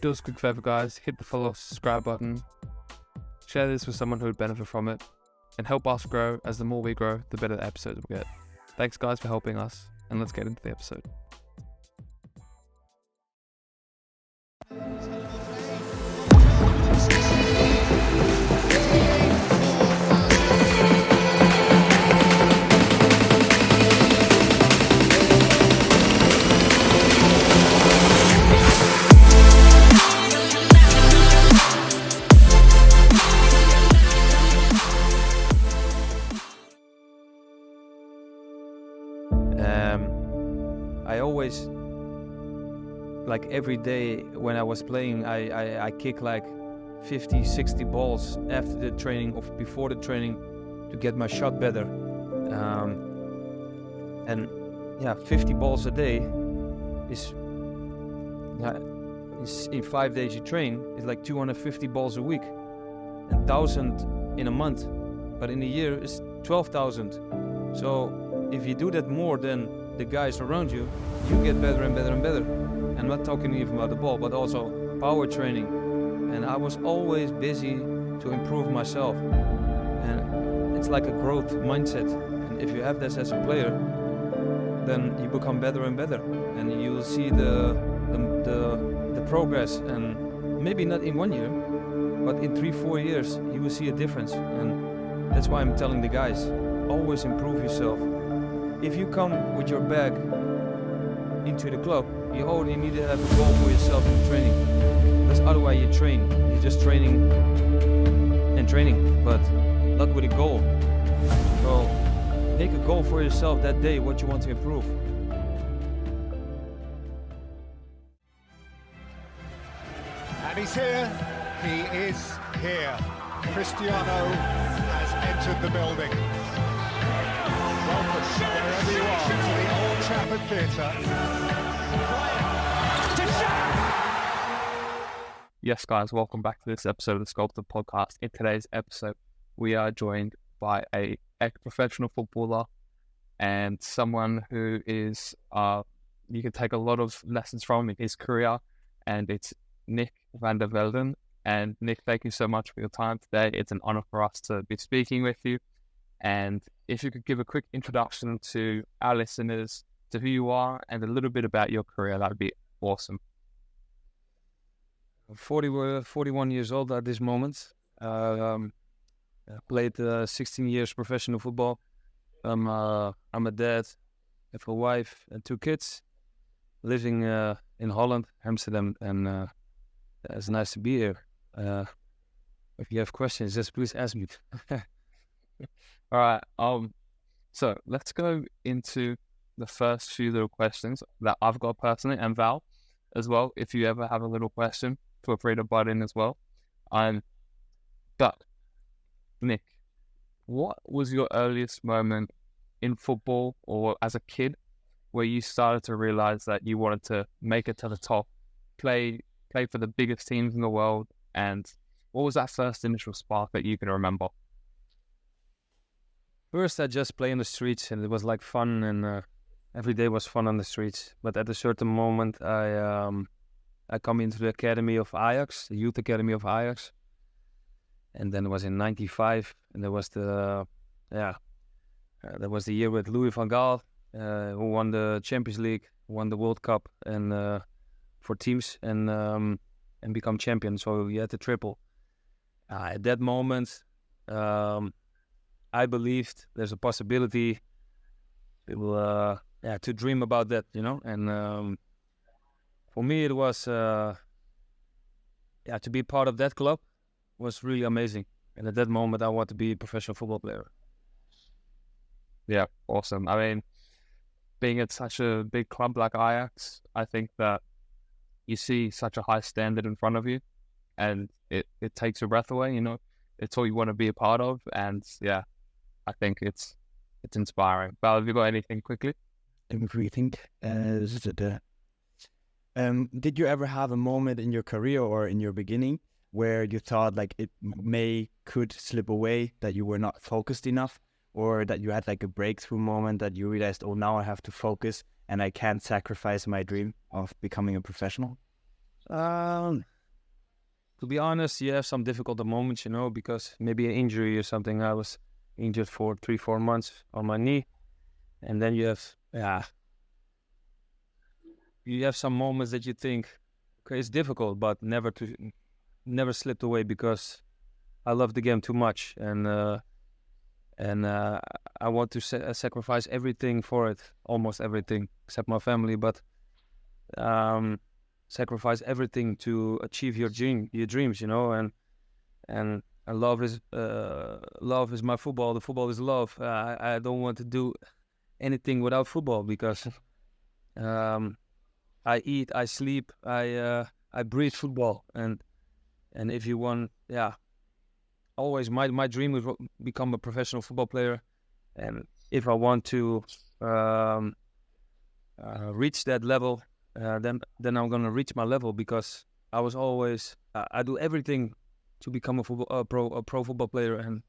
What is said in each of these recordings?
do us a quick favor, guys. Hit the follow, subscribe button. Share this with someone who would benefit from it. And help us grow, as the more we grow, the better the episodes we'll get. Thanks, guys, for helping us. And let's get into the episode. I always, like every day when I was playing, I kick like 50, 60 balls after the training or before the training to get my shot better. And 50 balls a day is in 5 days you train, is like 250 balls a week and 1,000 in a month. But in a year it's 12,000. So if you do that more than the guys around you, you get better and better and better. I'm not talking even about the ball, but also power training. And I was always busy to improve myself. And it's like a growth mindset. And if you have this as a player, then you become better and better. And you will see the progress. And maybe not in 1 year, but in 3-4 years, you will see a difference. And that's why I'm telling the guys, always improve yourself. If you come with your bag into the club, you already need to have a goal for yourself in training. Because otherwise you train. You're just training and training, but not with a goal. So make a goal for yourself that day, what you want to improve. And he's here. He is here. Cristiano has entered the building. Welcome, wherever you are, to the Old Trafford Theatre. Yes, guys, welcome back to this episode of the SCULPTED Podcast. In today's episode, we are joined by a ex-professional footballer and someone who is, you can take a lot of lessons from in his career, and it's Nick Van Der Velden. And Nick, thank you so much for your time today. It's an honor for us to be speaking with you. And if you could give a quick introduction to our listeners, to who you are and a little bit about your career, that would be awesome. I'm 41 years old at this moment. I played 16 years professional football. I'm a dad, have a wife and 2 kids, living in Holland, Amsterdam, and it's nice to be here. If you have questions, just please ask me. All right. So let's go into the first few little questions that I've got personally, and Val as well. If you ever have a little question, feel free to butt in as well. But Nick, what was your earliest moment in football or as a kid where you started to realize that you wanted to make it to the top, play for the biggest teams in the world? And what was that first initial spark that you can remember? First, I just play in the streets, and it was like fun, and every day was fun on the streets. But at a certain moment, I come into the academy of Ajax, the youth academy of Ajax, and then it was in '95, and there was that was the year with Louis van Gaal, who won the Champions League, won the World Cup, and for teams, and become champion. So he had the triple. At that moment, I believed there's a possibility to dream about that, you know. And for me, it was to be part of that club was really amazing. And at that moment, I wanted to be a professional football player. Yeah, awesome. I mean, being at such a big club like Ajax, I think that you see such a high standard in front of you, and it takes your breath away, you know. It's all you want to be a part of, and yeah, I think it's inspiring. Val, have you got anything quickly? Everything. Did you ever have a moment in your career or in your beginning where you thought like it could slip away, that you were not focused enough, or that you had like a breakthrough moment that you realized, oh, now I have to focus and I can't sacrifice my dream of becoming a professional? To be honest, you have some difficult moments, because maybe an injury or something. I was injured for 3-4 months on my knee, and then you have some moments that you think, okay, it's difficult, but never slipped away because I love the game too much, and I want to sacrifice everything for it, almost everything except my family, but sacrifice everything to achieve your dreams, and love is my football. The football is love. I don't want to do anything without football because I eat, I sleep, I breathe football, and if you want, always my dream was become a professional football player, and if I want to reach that level, then I'm gonna reach my level because I was always I do everything to become a pro football player, and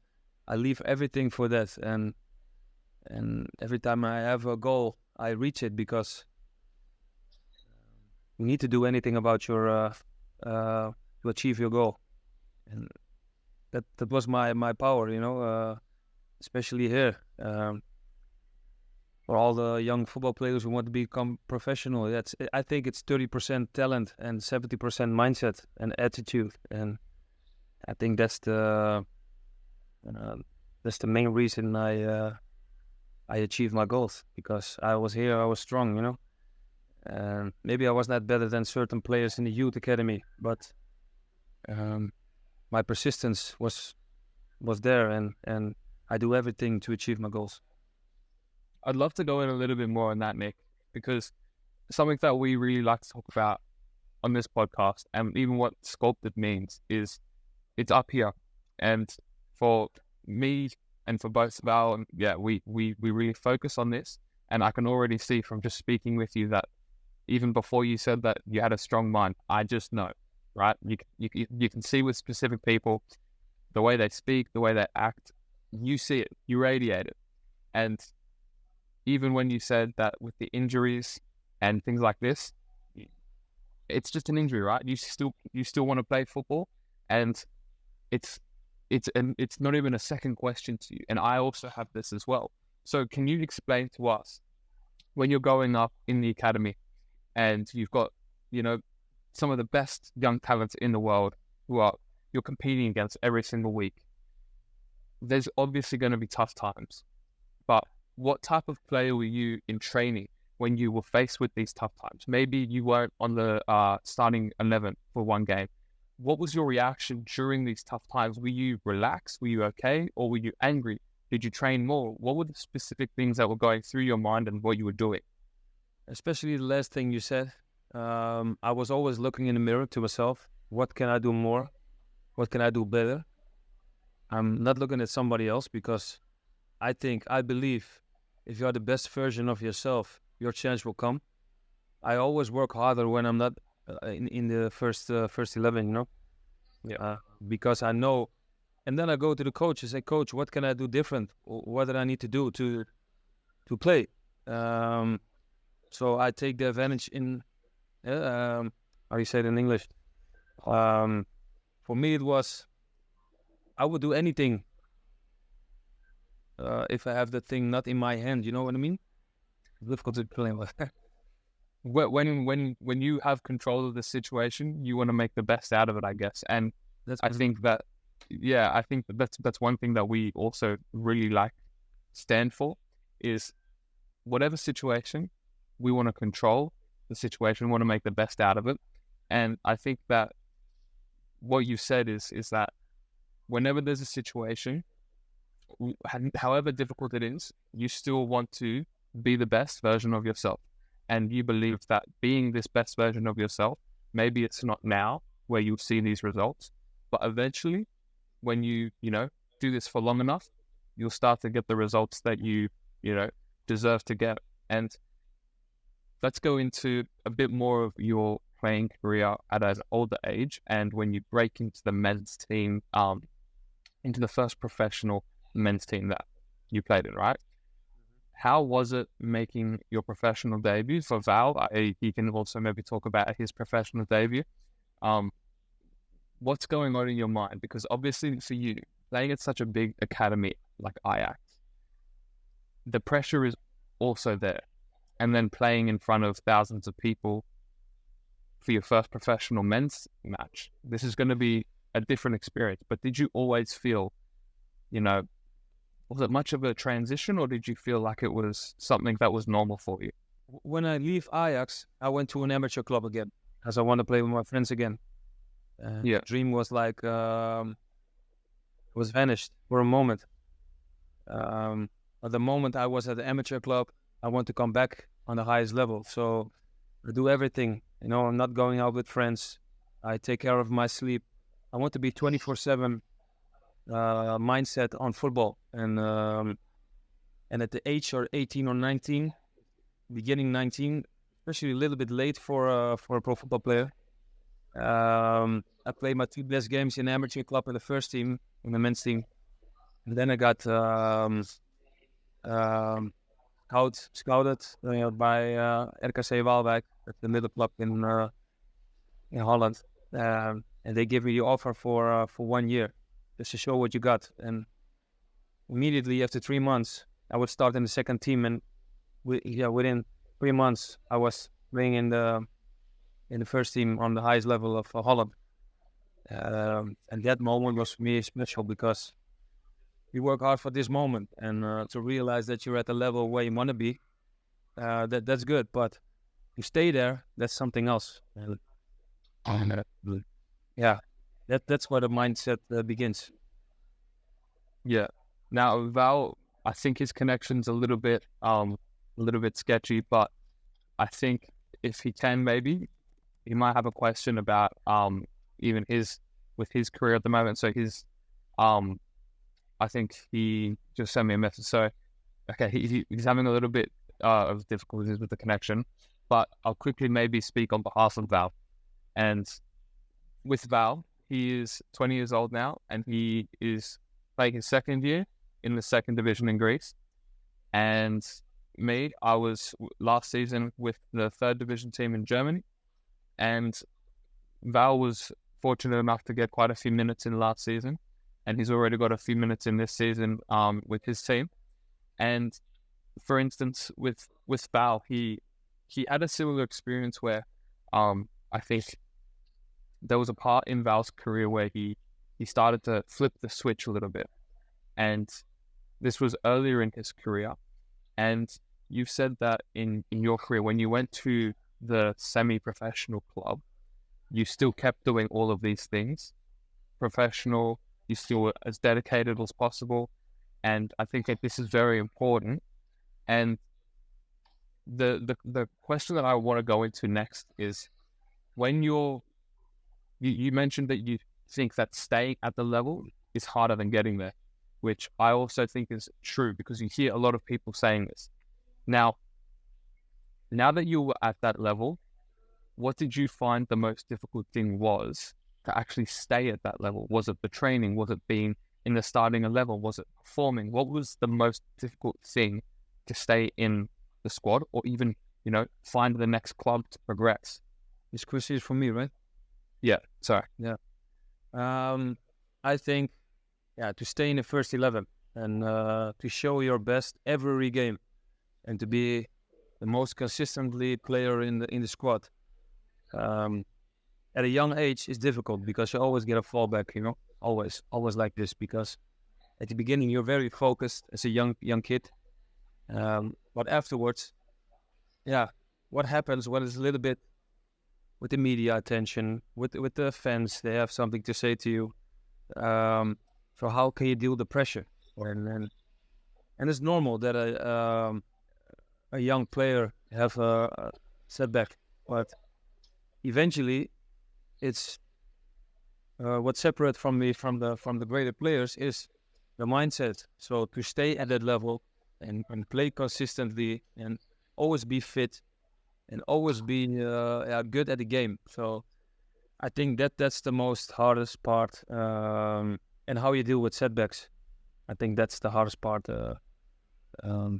I leave everything for that, and every time I have a goal, I reach it because you need to do anything about your to achieve your goal, and that was my power, especially here. For all the young football players who want to become professional, I think it's 30% talent and 70% mindset and attitude, and I think that's the main reason I achieved my goals, because I was here, I was strong, and maybe I was not better than certain players in the youth academy, but my persistence was there, and I do everything to achieve my goals. I'd love to go in a little bit more on that, Nick, because something that we really like to talk about on this podcast, and even what sculpted means, is it's up here. And for me and for both of our, we really focus on this. And I can already see from just speaking with you that even before you said that you had a strong mind, I just know, right? You can see with specific people, the way they speak, the way they act, you see it, you radiate it. And even when you said that with the injuries and things like this, it's just an injury, right? You still want to play football, and it's not even a second question to you. And I also have this as well. So can you explain to us, when you're growing up in the academy and you've got, some of the best young talents in the world you're competing against every single week, there's obviously going to be tough times, but what type of player were you in training when you were faced with these tough times? Maybe you weren't on the starting 11 for one game. What was your reaction during these tough times? Were you relaxed? Were you okay? Or were you angry? Did you train more? What were the specific things that were going through your mind and what you were doing? Especially the last thing you said. I was always looking in the mirror to myself. What can I do more? What can I do better? I'm not looking at somebody else, because I believe if you are the best version of yourself, your chance will come. I always work harder when I'm not in the first 11, because I know. And then I go to the coach and say, Coach, what can I do different? What do I need to do to play? So I take the advantage in, how do you say it in English? For me, it was, I would do anything if I have the thing not in my hand, you know what I mean? Difficult to explain. When you have control of the situation, you want to make the best out of it, I guess. And I think that's one thing that we also really stand for, is whatever situation, we want to control the situation, we want to make the best out of it. And I think that what you said is that whenever there's a situation, however difficult it is, you still want to be the best version of yourself. And you believe that being this best version of yourself, maybe it's not now where you'll see these results, but eventually when you do this for long enough, you'll start to get the results that you deserve to get. And let's go into a bit more of your playing career at an older age, and when you break into the men's team, into the first professional men's team that you played in, right? How was it making your professional debut? For Val, he can also maybe talk about his professional debut. what's going on in your mind? Because obviously for you, playing at such a big academy like Ajax, the pressure is also there. And then playing in front of thousands of people for your first professional men's match, this is going to be a different experience. But did you always feel, was it much of a transition, or did you feel like it was something that was normal for you? When I leave Ajax, I went to an amateur club again, because I want to play with my friends again. The dream was like, was vanished for a moment. At the moment I was at the amateur club, I want to come back on the highest level. So I do everything. I'm not going out with friends. I take care of my sleep. I want to be 24/7 mindset on football. And at the age of 18 or 19, beginning 19, especially a little bit late for a pro football player. I played my 2 best games in the amateur club in the first team, in the men's team. And then I got scouted by RKC Waalwijk, at the middle club in Holland. And they gave me the offer for 1 year, just to show what you got. And immediately after 3 months, I would start in the second team. And within 3 months, I was playing in the first team on the highest level of Holland. And that moment was for me special, because you work hard for this moment, and to realize that you're at the level where you want to be, that's good. But to stay there, that's something else. That's where the mindset begins. Yeah. Now Val, I think his connection's a little bit sketchy, but I think if he can, maybe he might have a question about even with his career at the moment. So I think he just sent me a message. So, okay, he's having a little bit of difficulties with the connection, but I'll quickly maybe speak on behalf of Val. And with Val, he is 20 years old now, and he is playing his second year in the second division in Greece. And me, I was last season with the third division team in Germany, and Val was fortunate enough to get quite a few minutes in last season, and he's already got a few minutes in this season with his team. And for instance, with Val, he had a similar experience where I think there was a part in Val's career where he started to flip the switch a little bit. And this was earlier in his career. And you've said that in your career, when you went to the semi-professional club, you still kept doing all of these things. Professional, you still were as dedicated as possible. And I think that this is very important. And the question that I want to go into next is, when you mentioned that you think that staying at the level is harder than getting there, which I also think is true, because you hear a lot of people saying this. Now that you were at that level, what did you find the most difficult thing was to actually stay at that level? Was it the training? Was it being in the starting 11? Was it performing? What was the most difficult thing to stay in the squad, or even, find the next club to progress? This question is for me, right? Yeah, sorry. Yeah. I think, to stay in the first 11 and to show your best every game, and to be the most consistently player in the squad. At a young age is difficult, because you always get a fallback, always like this, because at the beginning you're very focused as a young kid. But afterwards, what happens when it's a little bit with the media attention, with the fans, they have something to say to you. So how can you deal with the pressure? And it's normal that a young player have a setback, but eventually it's what separates from the greater players is the mindset. So to stay at that level and play consistently and always be fit and always be good at the game. So I think that's the most hardest part, and how you deal with setbacks. I think that's the hardest part as a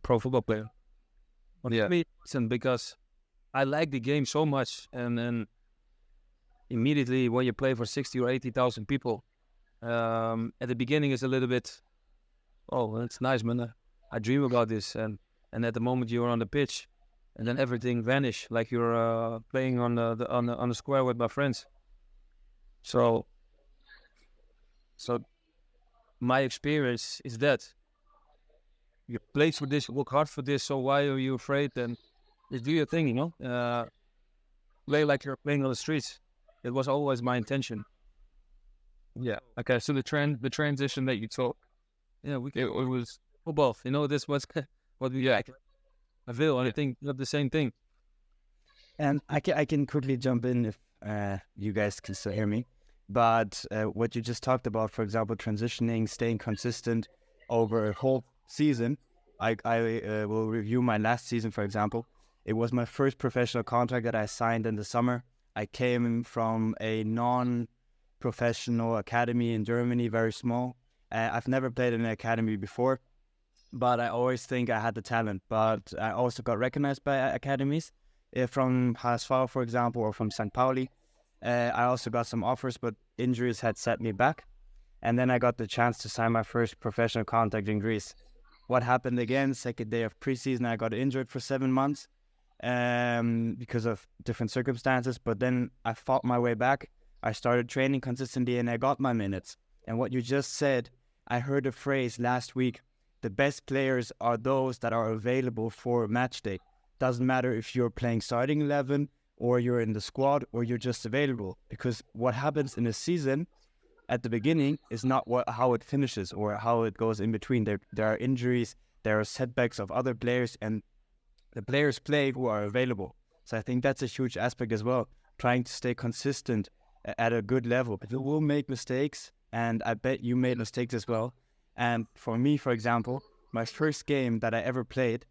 pro football player. But for me, because I like the game so much, and immediately when you play for 60 or 80,000 people, at the beginning it's a little bit, oh, that's nice, man. I dream about this, and at the moment you're on the pitch, and then everything vanish like you're playing on the square with my friends. So my experience is that you play for this, work hard for this. So why are you afraid? And just do your thing, you know. Play like you're playing on the streets. It was always my intention. Yeah. Okay. So the transition that you took, Yeah, it was football. You know, this was what we like. I feel, and I think not the same thing. And I can quickly jump in if you guys can still hear me. But what you just talked about, for example, transitioning, staying consistent over a whole season. I will review my last season, for example. It was my first professional contract that I signed in the summer. I came from a non-professional academy in Germany, very small. I've never played in an academy before, but I always think I had the talent. But I also got recognized by academies from HSV, for example, or from St. Pauli. I also got some offers, but injuries had set me back. And then I got the chance to sign my first professional contract in Greece. What happened again, second day of preseason, I got injured for 7 months because of different circumstances. But then I fought my way back. I started training consistently and I got my minutes. And what you just said, I heard a phrase last week, the best players are those that are available for match day. Doesn't matter if you're playing starting 11 or you're in the squad or you're just available. Because what happens in a season at the beginning is not how it finishes or how it goes in between. There are injuries, there are setbacks of other players, and the players play who are available. So I think that's a huge aspect as well, trying to stay consistent at a good level. You will make mistakes, and I bet you made mistakes as well. And for me, for example, my first game that I ever played,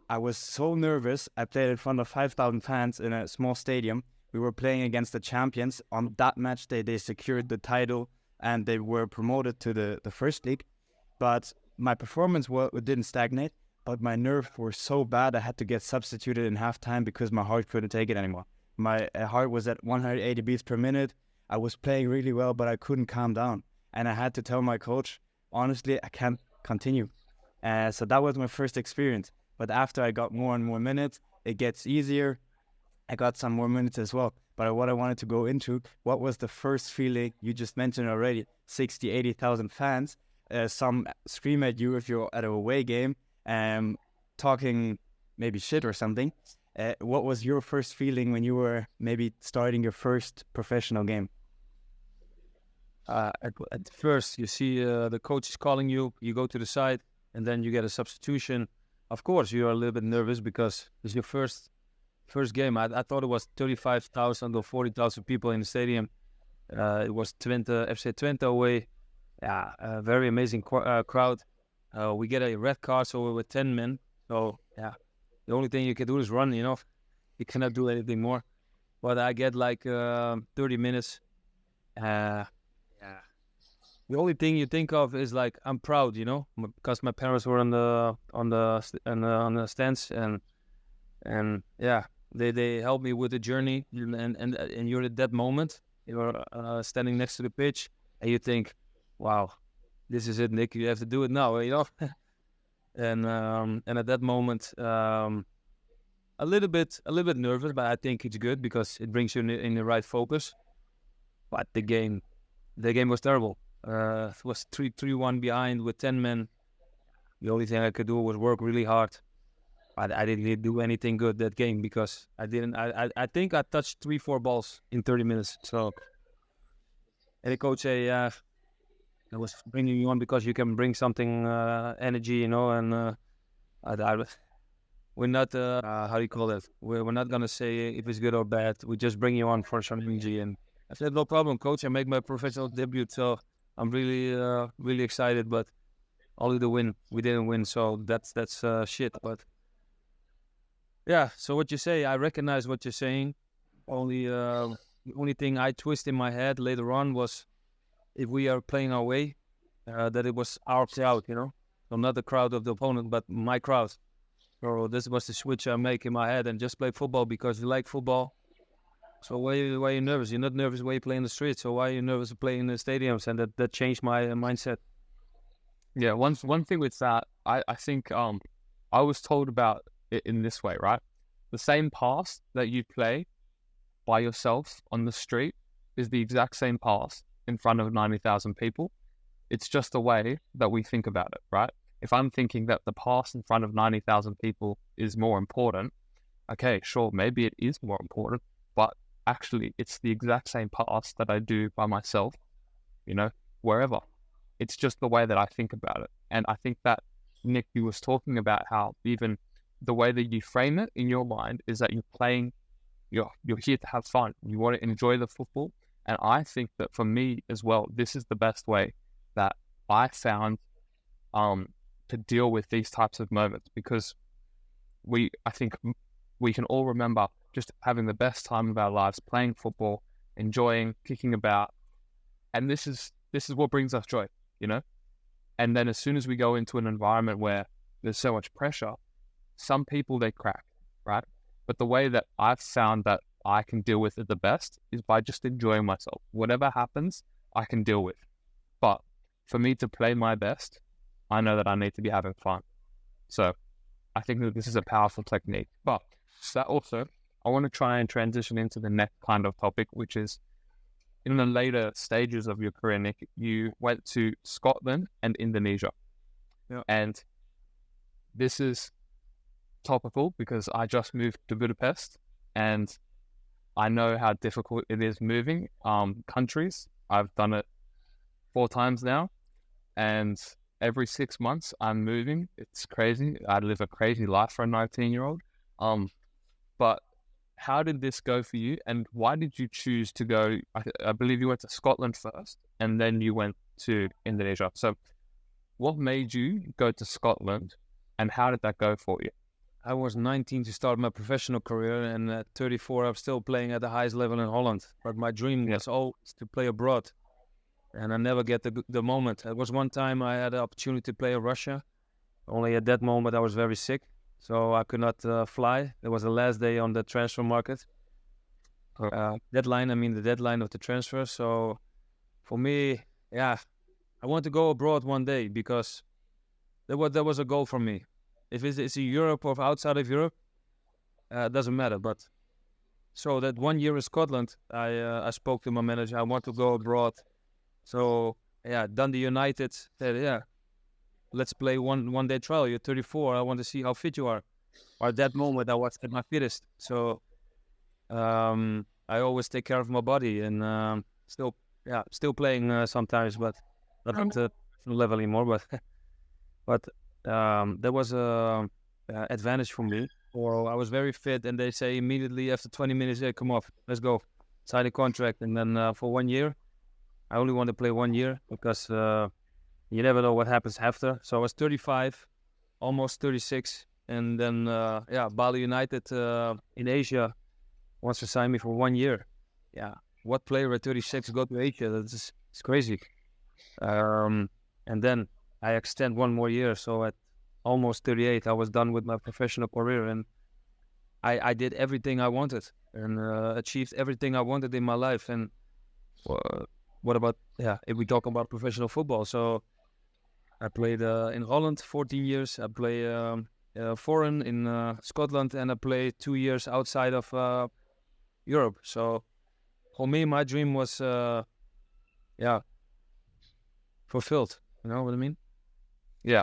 I was so nervous. I played in front of 5,000 fans in a small stadium. We were playing against the champions. On that match day, they secured the title and they were promoted to the first league. But my performance didn't stagnate, but my nerves were so bad I had to get substituted in halftime because my heart couldn't take it anymore. My heart was at 180 beats per minute. I was playing really well, but I couldn't calm down. And I had to tell my coach, honestly, I can't continue. So that was my first experience. But after I got more and more minutes, it gets easier. I got some more minutes as well. But what I wanted to go into, what was the first feeling? You just mentioned already, 60, 80,000 fans. Some scream at you if you're at an away game, talking maybe shit or something. What was your first feeling when you were maybe starting your first professional game? At first, you see the coach is calling you, you go to the side, and then you get a substitution. Of course, you are a little bit nervous because it's your first game. I thought it was 35,000 or 40,000 people in the stadium. It was Twente, FC Twente away. Yeah, a very amazing crowd. We get a red card, so we were 10 men. So, yeah, the only thing you can do is run, you know. You cannot do anything more. But I get like 30 minutes. Yeah. The only thing you think of is like, I'm proud, you know, because my parents were on the stands and yeah, they helped me with the journey, and you're at that moment, you're standing next to the pitch, and you think, wow, this is it, Nick, you have to do it now, you know. and at that moment, a little bit nervous, but I think it's good because it brings you in the right focus. But the game was terrible. It was 3-1 behind with 10 men. The only thing I could do was work really hard. I didn't really do anything good that game because I think I touched 3-4 balls in 30 minutes. So, and the coach say, I was bringing you on because you can bring something, energy, you know, and we're not, how do you call it? We're not going to say if it's good or bad. We just bring you on for some energy. And I said, no problem, coach. I make my professional debut, so I'm really excited, but only the win. We didn't win, so that's shit. But yeah, so what you say, I recognize what you're saying. The only thing I twist in my head later on was if we are playing our way, that it was our crowd, you know, so not the crowd of the opponent, but my crowd. So this was the switch I make in my head and just play football because you like football. So why are you nervous? You're not nervous when you play in the street. So why are you nervous to play in the stadiums? And that changed my mindset. Yeah, one thing with that, I think I was told about it in this way, right? The same pass that you play by yourself on the street is the exact same pass in front of 90,000 people. It's just the way that we think about it, right? If I'm thinking that the pass in front of 90,000 people is more important, okay, sure, maybe it is more important, but actually it's the exact same pass that I do by myself, wherever. It's just the way that I think about it. And I think that, Nick, you was talking about how even the way that you frame it in your mind is that you're here to have fun. You want to enjoy the football. And I think that for me as well, this is the best way that I found to deal with these types of moments, because I think we can all remember just having the best time of our lives, playing football, enjoying, kicking about. And this is what brings us joy, And then as soon as we go into an environment where there's so much pressure, some people, they crack, right? But the way that I've found that I can deal with it the best is by just enjoying myself. Whatever happens, I can deal with. But for me to play my best, I know that I need to be having fun. So I think that this is a powerful technique. But that also, I want to try and transition into the next kind of topic, which is in the later stages of your career, Nick, you went to Scotland and Indonesia. Yeah. And this is topical because I just moved to Budapest and I know how difficult it is moving countries. I've done it 4 times now, and every 6 months I'm moving. It's crazy. I live a crazy life for a 19-year-old. But how did this go for you, and why did you choose to go? I believe you went to Scotland first, and then you went to Indonesia. So what made you go to Scotland, and how did that go for you? I was 19 to start my professional career, and at 34 I'm still playing at the highest level in Holland. But my dream was always to play abroad, and I never get the moment. There was one time I had the opportunity to play in Russia. Only at that moment I was very sick, so I could not fly. It was the last day on the transfer market. The deadline of the transfer. So for me, I want to go abroad one day, because there was a goal for me. If it's in Europe or outside of Europe, it doesn't matter. But so that 1 year in Scotland, I spoke to my manager. I want to go abroad. So Dundee United said, let's play one day trial. You're 34. I want to see how fit you are. Or at that moment, I was at my fittest. So I always take care of my body, and still playing sometimes, but not at the level anymore. But there was a advantage for me. Or I was very fit, and they say immediately after 20 minutes, hey, come off, let's go, sign a contract. And then for 1 year, I only want to play 1 year, because you never know what happens after. So I was 35, almost 36, and then Bali United in Asia wants to sign me for 1 year. Yeah, what player at 36 go to Asia? It's crazy. And then I extend 1 more year. So at almost 38, I was done with my professional career, and I did everything I wanted and achieved everything I wanted in my life. And what about, if we talk about professional football? So I played in Holland 14 years. I played foreign in Scotland, and I played 2 years outside of Europe. So for me, my dream was fulfilled. You know what I mean? Yeah.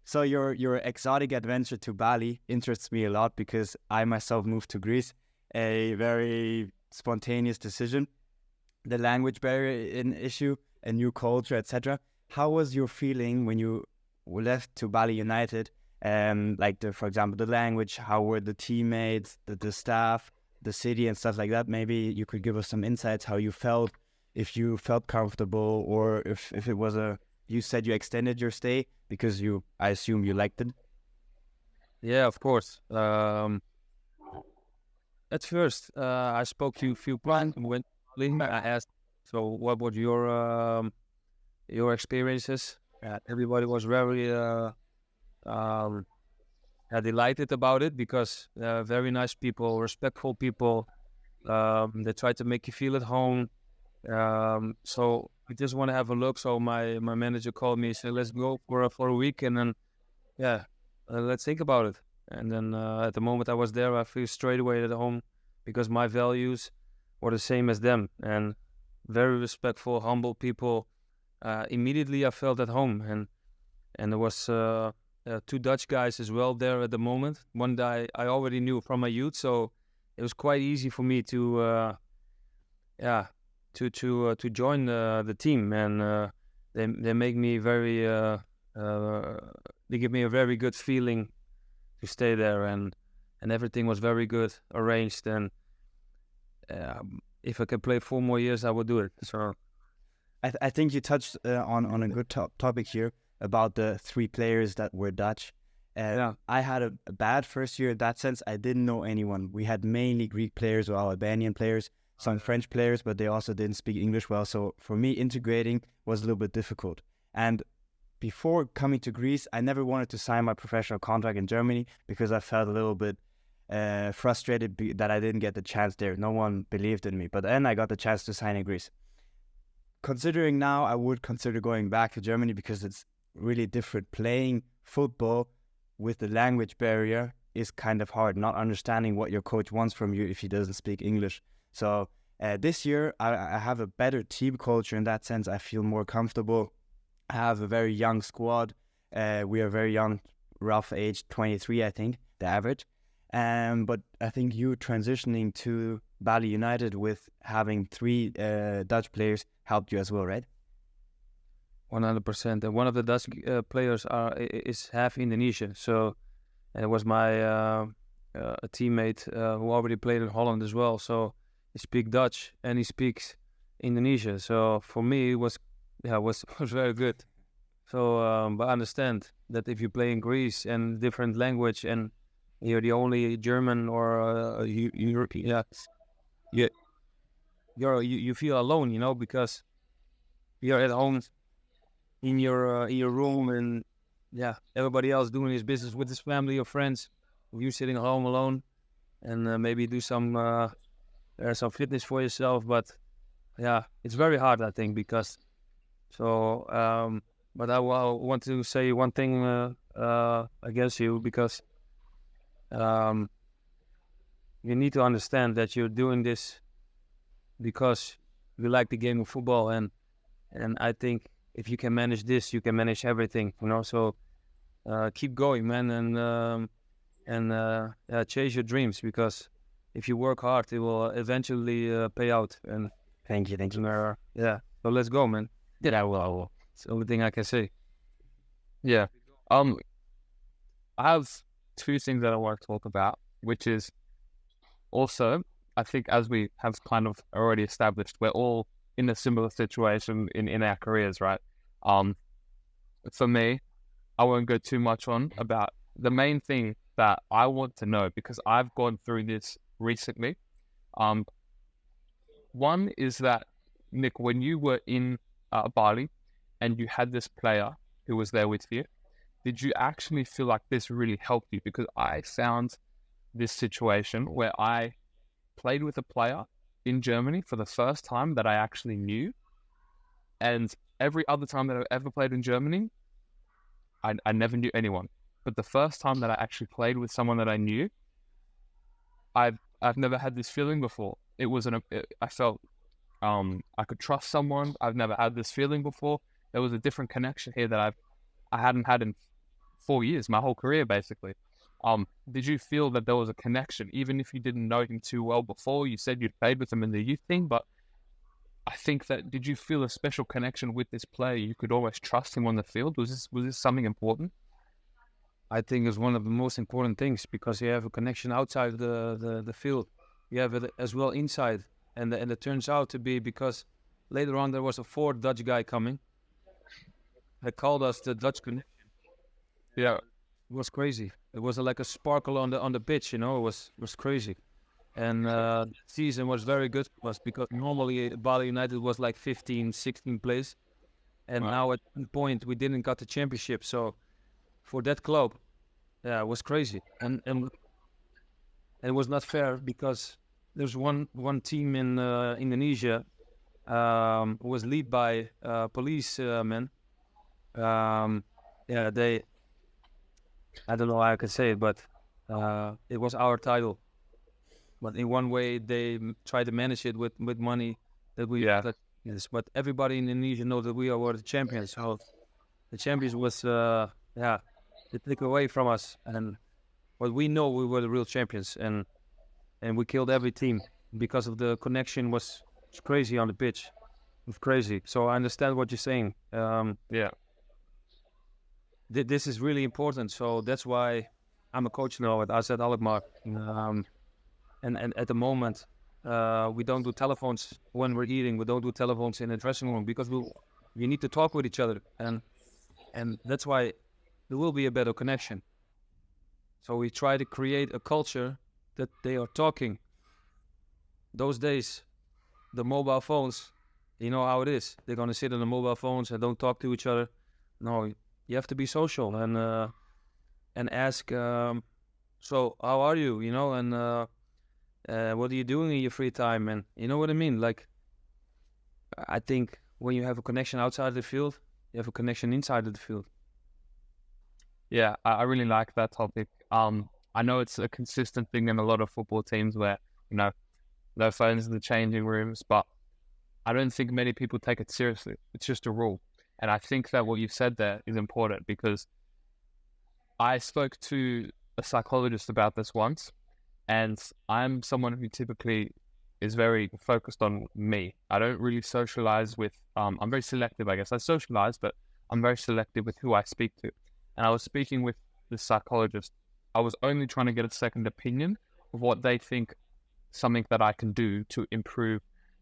So your exotic adventure to Bali interests me a lot, because I myself moved to Greece, a very spontaneous decision. The language barrier an issue, a new culture, etc. How was your feeling when you left to Bali United? For example, the language. How were the teammates, the staff, the city, and stuff like that? Maybe you could give us some insights how you felt, if you felt comfortable, or if it was you said you extended your stay because I assume you liked it. Yeah, of course. At first, I spoke to a few clients when I asked, so what were your experiences? Everybody was very delighted about it, because very nice people, respectful people, They try to make you feel at home. So we just want to have a look. So my manager called me and said, let's go for a week, and then let's think about it. And then at the moment I was there, I feel straight away at home because my values were the same as them, and very respectful, humble people. Immediately I felt at home, and there was 2 Dutch guys as well there at the moment. One guy I already knew from my youth, so it was quite easy for me to join the team, and they make me very they give me a very good feeling to stay there, and everything was very good arranged, and if I could play 4 more years I would do it. So I think you touched on a good topic here about the 3 players that were Dutch. I had a bad first year in that sense. I didn't know anyone. We had mainly Greek players or Albanian players, some French players, but they also didn't speak English well. So for me, integrating was a little bit difficult. And before coming to Greece, I never wanted to sign my professional contract in Germany because I felt a little bit frustrated that I didn't get the chance there. No one believed in me. But then I got the chance to sign in Greece. Considering now, I would consider going back to Germany because it's really different. Playing football with the language barrier is kind of hard, not understanding what your coach wants from you if he doesn't speak English. So this year, I have a better team culture in that sense. I feel more comfortable. I have a very young squad. We are very young, rough age, 23, I think, the average. But I think you transitioning to Bali United with having 3 Dutch players helped you as well, right? 100%. And one of the Dutch players is half Indonesian. So it was my a teammate who already played in Holland as well. So he speaks Dutch and he speaks Indonesian. So for me, it was very good. So but I understand that if you play in Greece and different language and you're the only German or European, you feel alone, you know, because you're at home in your room, and everybody else doing his business with his family or friends. You sitting at home alone, and maybe do some fitness for yourself. But it's very hard, I think, because so. But I want to say one thing against you, because you need to understand that you're doing this because you like the game of football, and I think if you can manage this, you can manage everything, you know. So keep going, man, and chase your dreams, because if you work hard, it will eventually pay out. And Thank you. So let's go, man. I will. It's the only thing I can say. Yeah. I have 2 things that I want to talk about, which is also, I think, as we have kind of already established, we're all in a similar situation in our careers, right? For me, I won't go too much on about the main thing that I want to know, because I've gone through this recently. One is that, Nick, when you were in Bali and you had this player who was there with you, did you actually feel like this really helped you? Because I found this situation where I played with a player in Germany for the first time that I actually knew, and every other time that I ever played in Germany, I never knew anyone. But the first time that I actually played with someone that I knew, I've never had this feeling before. I felt I could trust someone. I've never had this feeling before. There was a different connection here that I hadn't had in 4 years, my whole career basically. Did you feel that there was a connection, even if you didn't know him too well before? You said you'd played with him in the youth team, but I think that, did you feel a special connection with this player? You could always trust him on the field. Was this something important? I think it's one of the most important things, because you have a connection outside the field. You have it as well inside, and it turns out to be, because later on there was a 4th Dutch guy coming. They called us the Dutch connection. Yeah, it was crazy. It was like a sparkle on the pitch, you know. It was crazy, and the season was very good for us, because normally Bali United was like 15, 16 plays, and now at one point we didn't got the championship. So for that club, it was crazy, and it was not fair, because there's one team in Indonesia who was led by policemen. They, I don't know how I can say it, but it was our title. But in one way, they tried to manage it with money that we. Yeah. Yes, but everybody in Indonesia knows that we were the champions. So the champions was they took away from us, and but we know we were the real champions, and we killed every team because of the connection was crazy on the pitch. It was crazy. So I understand what you're saying. Yeah. This is really important. So that's why I'm a coach now at AZ Alkmaar. And at the moment, we don't do telephones when we're eating. We don't do telephones in the dressing room because we need to talk with each other, and that's why there will be a better connection. So we try to create a culture that they are talking. Those days, the mobile phones, you know how it is. They're gonna sit on the mobile phones and don't talk to each other. No, you have to be social and ask. So how are you? You know, and what are you doing in your free time? And you know what I mean? Like, I think when you have a connection outside the field, you have a connection inside of the field. Yeah, I really like that topic. I know it's a consistent thing in a lot of football teams where, no phones in the changing rooms, but I don't think many people take it seriously. It's just a rule. And I think that what you've said there is important because I spoke to a psychologist about this once, and I'm someone who typically is very focused on me. I don't really socialize with, I'm very selective, I guess. I socialize, but I'm very selective with who I speak to. And I was speaking with the psychologist. I was only trying to get a second opinion of what they think something that I can do to improve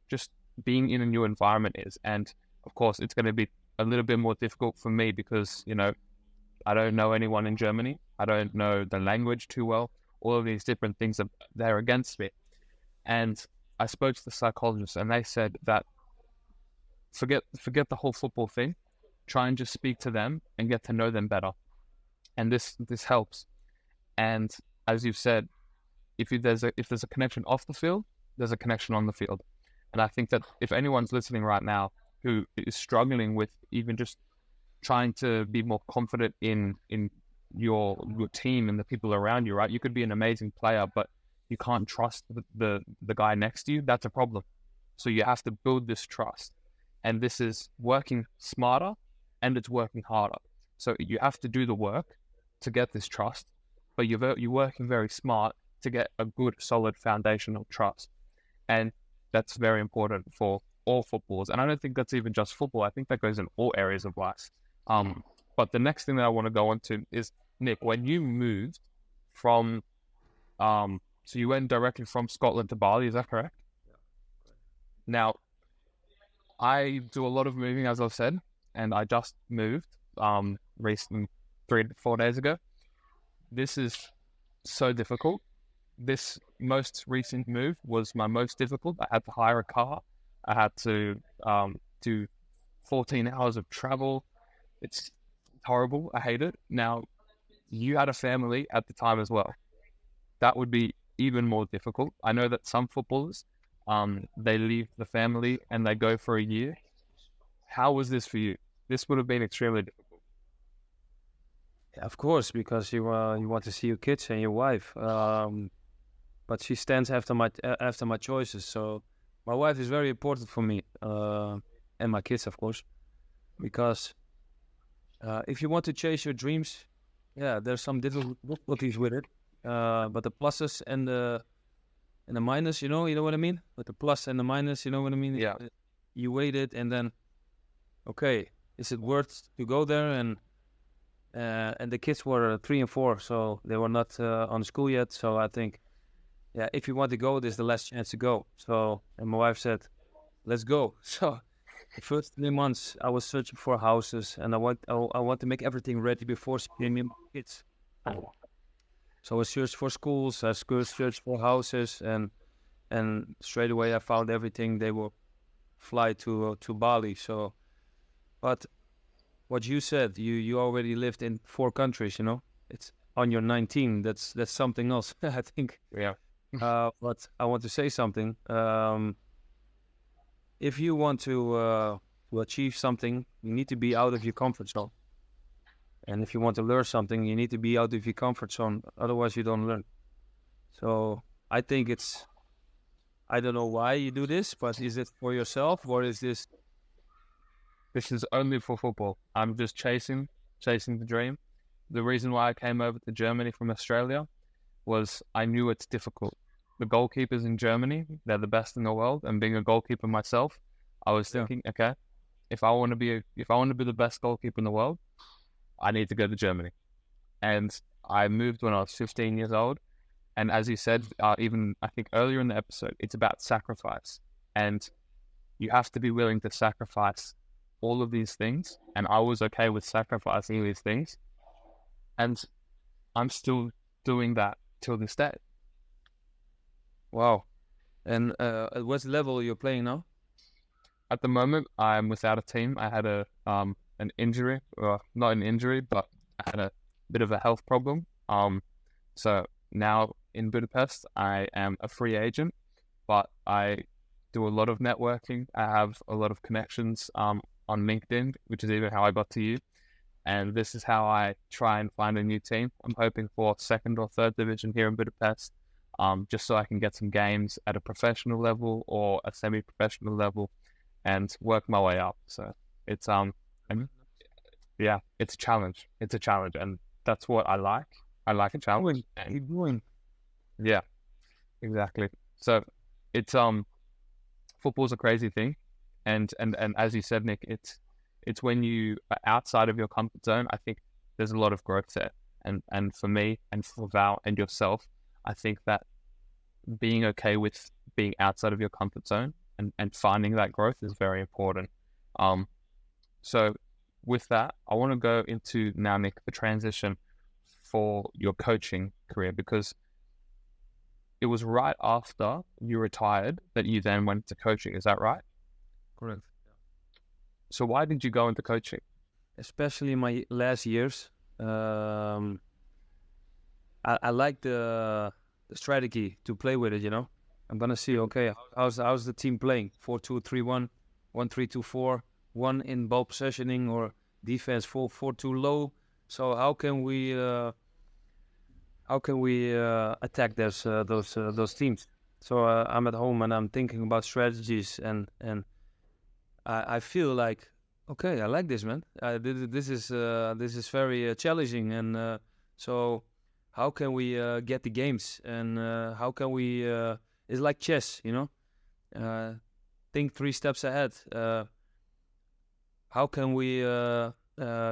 just being in a new environment is. And of course, it's going to be a little bit more difficult for me because, I don't know anyone in Germany. I don't know the language too well. All of these different things are there against me. And I spoke to the psychologist and they said that forget the whole football thing. Try and just speak to them and get to know them better. And this helps. And as you've said, if there's a connection off the field, there's a connection on the field. And I think that if anyone's listening right now who is struggling with even just trying to be more confident in your team and the people around you, right? You could be an amazing player, but you can't trust the guy next to you. That's a problem. So you have to build this trust. And this is working smarter and it's working harder. So you have to do the work to get this trust, but you're working very smart to get a good, solid foundational trust. And that's very important for all footballers. And I don't think that's even just football. I think that goes in all areas of life. But the next thing that I want to go on to is, Nick, when you moved from, so you went directly from Scotland to Bali, is that correct? Yeah. Now, I do a lot of moving, as I've said, and I just moved recently 3 to 4 days ago. This is so difficult. This most recent move was my most difficult. I had to hire a car. I had to do 14 hours of travel. It's horrible. I hate it. Now, you had a family at the time as well. That would be even more difficult. I know that some footballers, they leave the family and they go for a year. How was this for you? This would have been extremely difficult. Yeah, of course, because you want to see your kids and your wife. But she stands after my choices. So my wife is very important for me, and my kids, of course, because if you want to chase your dreams, yeah, there's some difficulties with it. But the pluses and the minus, you know what I mean? With the plus and the minus, you know what I mean? Yeah. You weighed it, and then, okay, is it worth to go there? And the kids were 3 and 4, so they were not on school yet. So I think, yeah, if you want to go, this is the last chance to go. So, and my wife said, let's go. So the first 3 months, I was searching for houses, and I want to make everything ready before she gave me my kids. So I searched for schools, I searched for houses, and straight away I found everything. They will fly to Bali. So, but what you said, you already lived in 4 countries. It's on your 19. That's something else. I think. Yeah. But I want to say something. If you want to achieve something, you need to be out of your comfort zone. And if you want to learn something, you need to be out of your comfort zone. Otherwise, you don't learn. So I think I don't know why you do this, but is it for yourself or is this? This is only for football. I'm just chasing the dream. The reason why I came over to Germany from Australia was I knew it's difficult. The goalkeepers in Germany, they're the best in the world. And being a goalkeeper myself, I was thinking, okay, if I want to be the best goalkeeper in the world, I need to go to Germany. And I moved when I was 15 years old. And as you said, even I think earlier in the episode, it's about sacrifice. And you have to be willing to sacrifice all of these things. And I was okay with sacrificing these things. And I'm still doing that till this day. Wow. And at what level you're playing now? At the moment, I'm without a team. I had an injury, not an injury, but I had a bit of a health problem. So now in Budapest, I am a free agent, but I do a lot of networking. I have a lot of connections on LinkedIn, which is even how I got to you. And this is how I try and find a new team. I'm hoping for second or third division here in Budapest, just so I can get some games at a professional level or a semi-professional level and work my way up. So it's it's a challenge. It's a challenge, and that's what I like. I like a challenge. Keep going. Yeah, exactly. So it's football's a crazy thing, and as you said, Nick, it's when you are outside of your comfort zone. I think there's a lot of growth there, and for me and for Val and yourself, I think that being okay with being outside of your comfort zone and finding that growth is very important. So with that, I want to go into now, Nick, the transition for your coaching career, because it was right after you retired that you then went to coaching. Is that right? Correct. So why did you go into coaching? Especially in my last years, I like the strategy to play with it. You know, I'm gonna see. Okay, how's the team playing? 4-2-3-1, 1-3-2-4, one in ball possessioning, or defense 4-4-2 low. So how can we attack those teams? So I'm at home and I'm thinking about strategies, and I feel like, okay, I like this, man. This is very challenging, and so how can we get the games, and how can we? It's like chess, you know. Think 3 steps ahead. How can we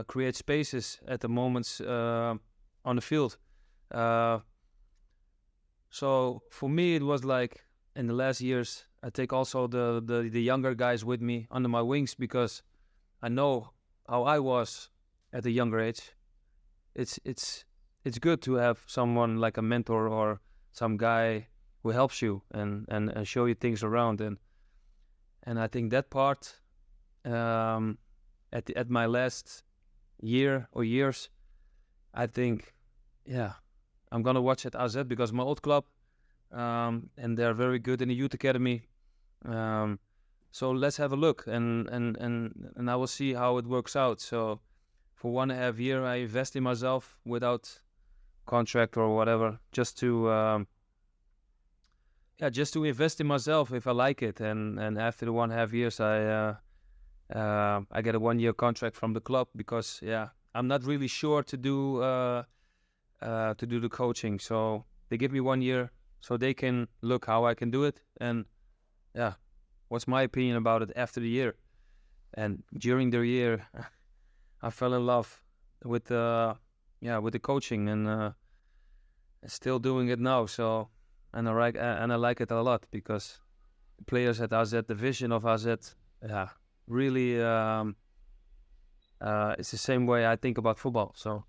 create spaces at the moments on the field? So for me, it was like in the last years, I take also the younger guys with me under my wings, because I know how I was at a younger age. It's good to have someone like a mentor or some guy who helps you and show you things around, and I think that part at my last year or years, I think, yeah, I'm gonna watch at AZ because my old club, and they're very good in the youth academy. So let's have a look, and I will see how it works out. So for 1.5 years, I invest in myself without contract or whatever, just to invest in myself if I like it. And after the 1.5 years, I get a 1-year contract from the club, because I'm not really sure to do the coaching. So they give me 1 year so they can look how I can do it, and what's my opinion about it after the year. And during the year, I fell in love with the coaching, and still doing it now. So and I like it a lot, because the players at AZ, the vision of AZ, really, it's the same way I think about football. So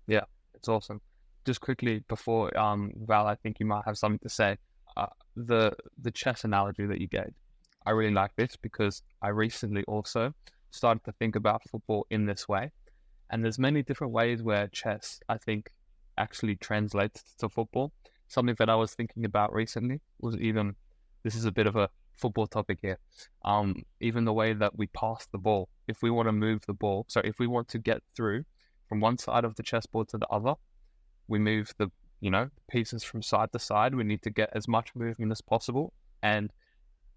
yeah, it's awesome. Just quickly before Val, I think you might have something to say. The chess analogy that you gave, I really like this, because I recently also started to think about football in this way, and there's many different ways where chess, I think, actually translates to football. something that I was thinking about recently was even, this is a bit of a football topic here, even the way that we pass the ball. If we want to move the ball, so if we want to get through from one side of the chessboard to the other, we move the pieces from side to side. We need to get as much movement as possible. And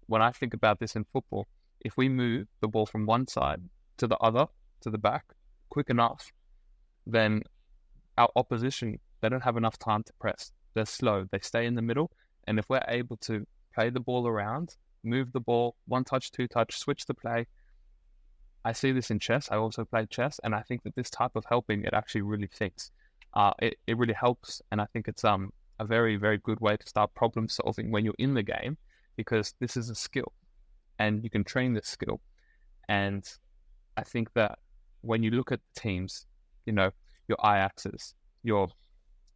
when I think about this in football, if we move the ball from one side to the other, to the back, quick enough, then our opposition, they don't have enough time to press. They're slow. They stay in the middle. And if we're able to play the ball around, move the ball, 1 touch, 2 touch, switch the play. I see this in chess. I also play chess. And I think that this type of helping, it actually really thinks. It really helps. And I think it's a very, very good way to start problem solving when you're in the game, because this is a skill and you can train this skill. And I think that when you look at teams, your Ajaxes, your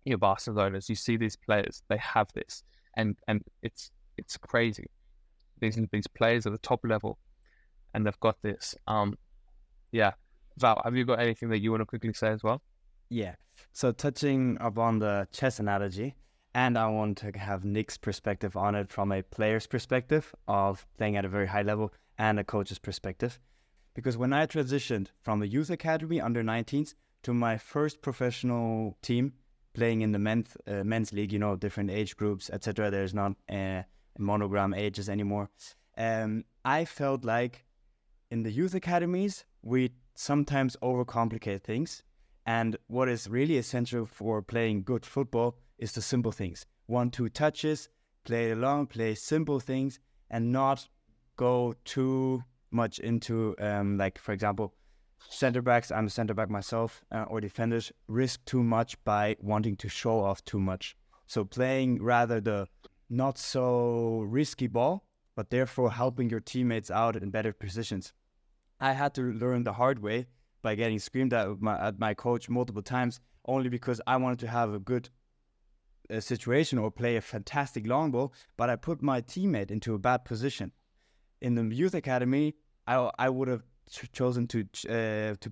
Barcelonas, you see these players, they have this, and it's crazy. These players at the top level, and they've got this. Val, have you got anything that you want to quickly say as well? Yeah. So touching upon the chess analogy, and I want to have Nick's perspective on it from a player's perspective of playing at a very high level and a coach's perspective. Because when I transitioned from a youth academy under 19s to my first professional team playing in the men's league, different age groups, etc. There's not monogram ages anymore. I felt like in the youth academies, we sometimes overcomplicate things. And what is really essential for playing good football is the simple things. 1-2 touches, play along, play simple things, and not go too much into, like, for example, center backs, I'm a center back myself, or defenders risk too much by wanting to show off too much. So playing rather the not so risky ball, but therefore helping your teammates out in better positions. I had to learn the hard way by getting screamed at my coach multiple times, only because I wanted to have a good situation or play a fantastic long ball, but I put my teammate into a bad position. In the youth academy, I would have chosen to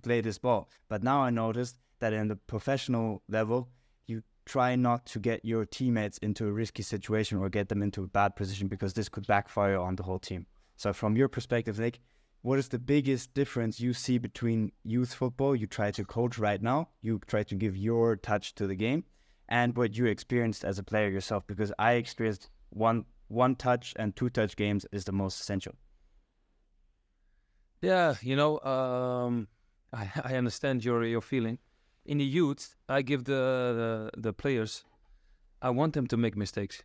play this ball, but now I noticed that in the professional level, you try not to get your teammates into a risky situation or get them into a bad position, because this could backfire on the whole team. So from your perspective, Nick, what is the biggest difference you see between youth football you try to coach right now, you try to give your touch to the game, and what you experienced as a player yourself? Because I experienced one touch and 2 touch games is the most essential. Yeah, I understand your feeling. In the youth, I give the players, I want them to make mistakes.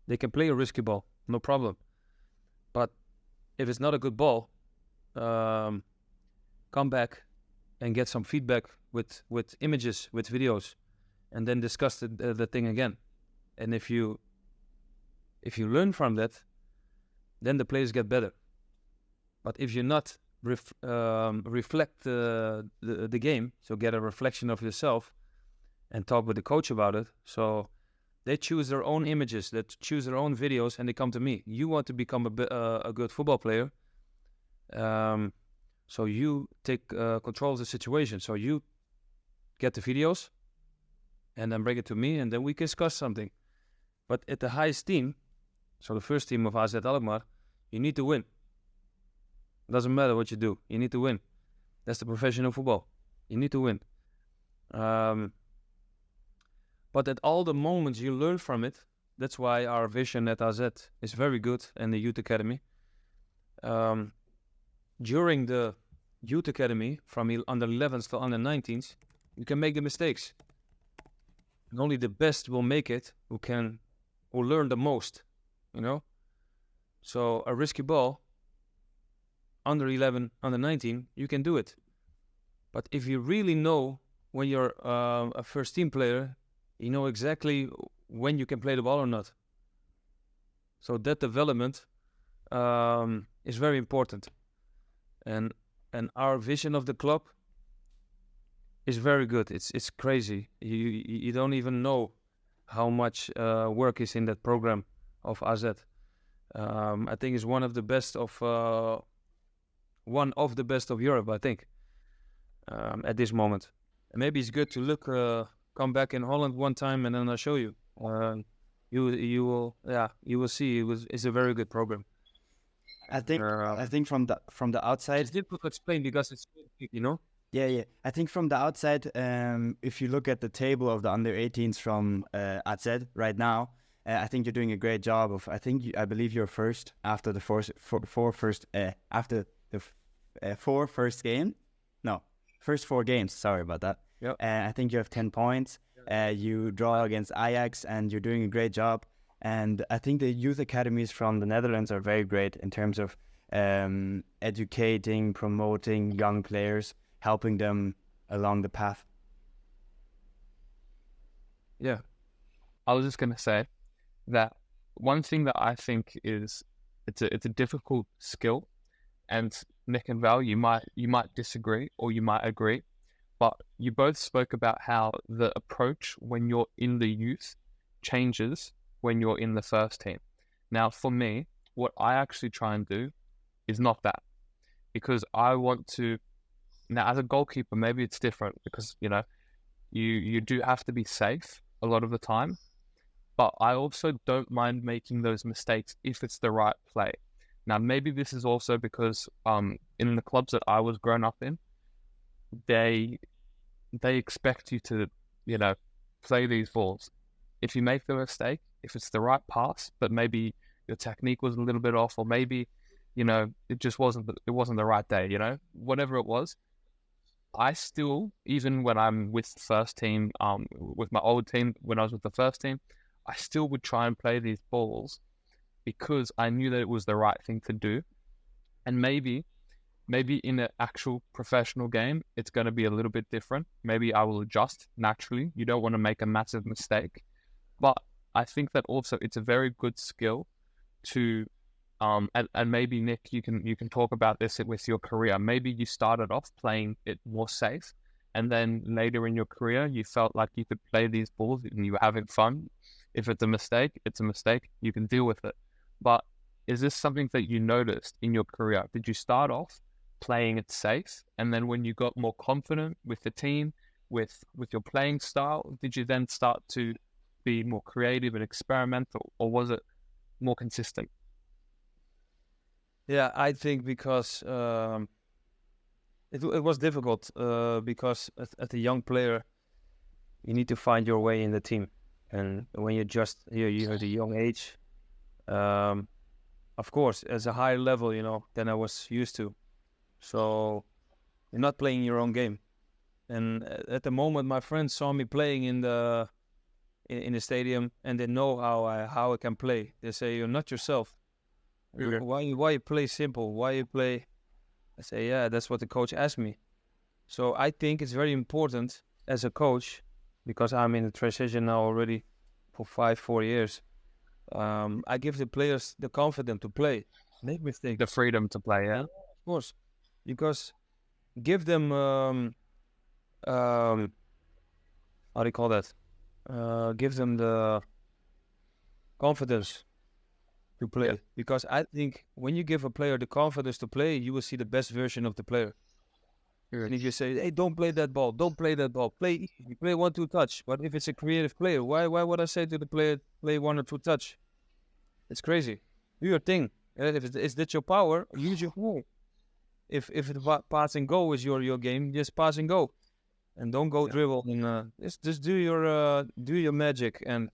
They can play a risky ball, no problem. But if it's not a good ball, come back and get some feedback with images, with videos, and then discuss the thing again. And if you learn from that, then the players get better. But if you not reflect the game, so get a reflection of yourself and talk with the coach about it, so they choose their own images, they choose their own videos, and they come to me. You want to become a good football player, so you take control of the situation. So you get the videos and then bring it to me, and then we discuss something. But at the highest team, so the first team of AZ Alkmaar, you need to win. Doesn't matter what you do, you need to win. That's the professional football. You need to win. But at all the moments you learn from it, that's why our vision at AZ is very good in the youth academy. During the youth academy, from under 11s to under 19s, you can make the mistakes. And only the best will make it who learn the most, So a risky ball, under 11, under 19, you can do it. But if you really know when you're a first team player, you know exactly when you can play the ball or not. So that development is very important. And our vision of the club is very good. It's crazy. You don't even know how much work is in that program of AZ. I think it's one of the best of Europe, I think, at this moment. And maybe it's good to look come back in Holland one time, and then I'll show you. You will see. It's a very good program. I think from the outside, It's difficult to explain because it's big, you know. Yeah. I think from the outside, if you look at the table of the under-18s from AZ right now, I think you're doing a great job of. I believe you're first after the first 4 games. Sorry about that. Yep. I think you have 10 points. You draw against Ajax, and you're doing a great job. And I think the youth academies from the Netherlands are very great in terms of educating, promoting young players, helping them along the path. Yeah. I was just going to say that one thing that I think is it's a difficult skill, and Nick and Val, you might disagree or you might agree, but you both spoke about how the approach when you're in the youth changes when you're in the first team. Now, for me, what I actually try and do is not that, because I want to. Now, as a goalkeeper, maybe it's different because you do have to be safe a lot of the time, but I also don't mind making those mistakes if it's the right play. Now, maybe this is also because in the clubs that I was grown up in, they expect you to, play these balls. If you make the mistake, if it's the right pass, but maybe your technique was a little bit off, or maybe, it just wasn't the right day, whatever it was, I still, even when I'm with the first team, with my old team, when I was with the first team, I still would try and play these balls because I knew that it was the right thing to do. And maybe in an actual professional game, it's going to be a little bit different. Maybe I will adjust naturally. You don't want to make a massive mistake. But I think that also it's a very good skill to, and maybe Nick, you can talk about this with your career. Maybe you started off playing it more safe, and then later in your career, you felt like you could play these balls and you were having fun. If it's a mistake, it's a mistake. You can deal with it. But is this something that you noticed in your career? Did you start off playing it safe, and then when you got more confident with the team, with your playing style, did you then start to be more creative and experimental, or was it more consistent? Yeah, I think because it was difficult because as a young player, you need to find your way in the team, and when you're at a young age, of course, as a higher level, than I was used to. So you're not playing your own game. And at the moment, my friends saw me playing in the stadium, and they know how I can play. They say, "You're not yourself. Why you play simple? Why you play?" I say, "Yeah, that's what the coach asked me." So I think it's very important as a coach, because I'm in the transition now already for 4 years. I give the players the confidence to play, make mistakes, The freedom to play, yeah? of course, because give them how do you call that? Give them the confidence to play. Yeah. Because I think when you give a player the confidence to play, you will see the best version of the player. And if you say, "Hey, don't play that ball, play 1-2 touch." But if it's a creative player, why would I say to the player, play 1 or 2 touch? It's crazy. Do your thing. Is that your power? Use your power. If the pass and go is your game, just pass and go, and don't go dribble. And just do your magic. And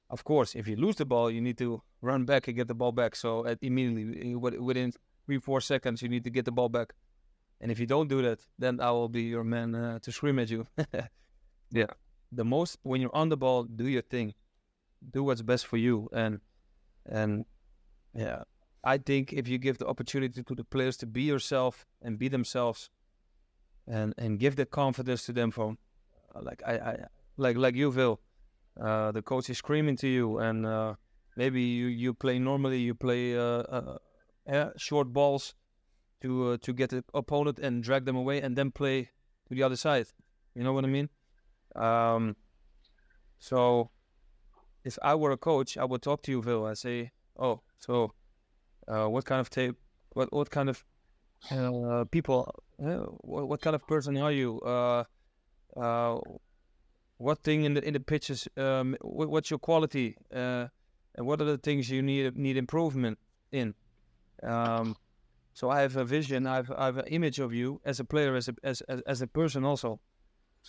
of course, if you lose the ball, you need to run back and get the ball back. So immediately, within 3-4 seconds, you need to get the ball back. And if you don't do that, then I will be your man to scream at you. Yeah. When you're on the ball, do your thing, do what's best for you, and yeah. I think if you give the opportunity to the players to be yourself and be themselves, and give the confidence to them from, like you, Will, the coach is screaming to you, and maybe you play normally, you play short balls to get the opponent and drag them away, and then play to the other side. You know what I mean? So if I were a coach, I would talk to you, Will. I say, "Oh, so what kind of tape? What kind of people? What kind of person are you? what thing in the pitches, what's your quality, and what are the things you need improvement in. So I have a vision, I have an image of you as a player, as a person also.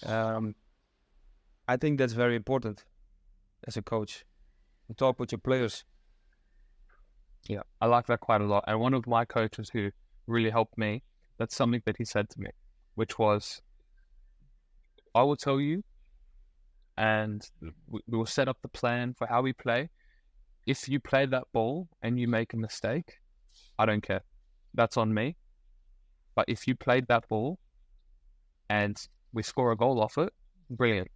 I think that's very important as a coach, to talk with your players. Yeah, I like that quite a lot. And one of my coaches who really helped me, that's something that he said to me, which was, I will tell you, and we will set up the plan for how we play. If you play that ball and you make a mistake, I don't care. That's on me. But if you played that ball and we score a goal off it, brilliant.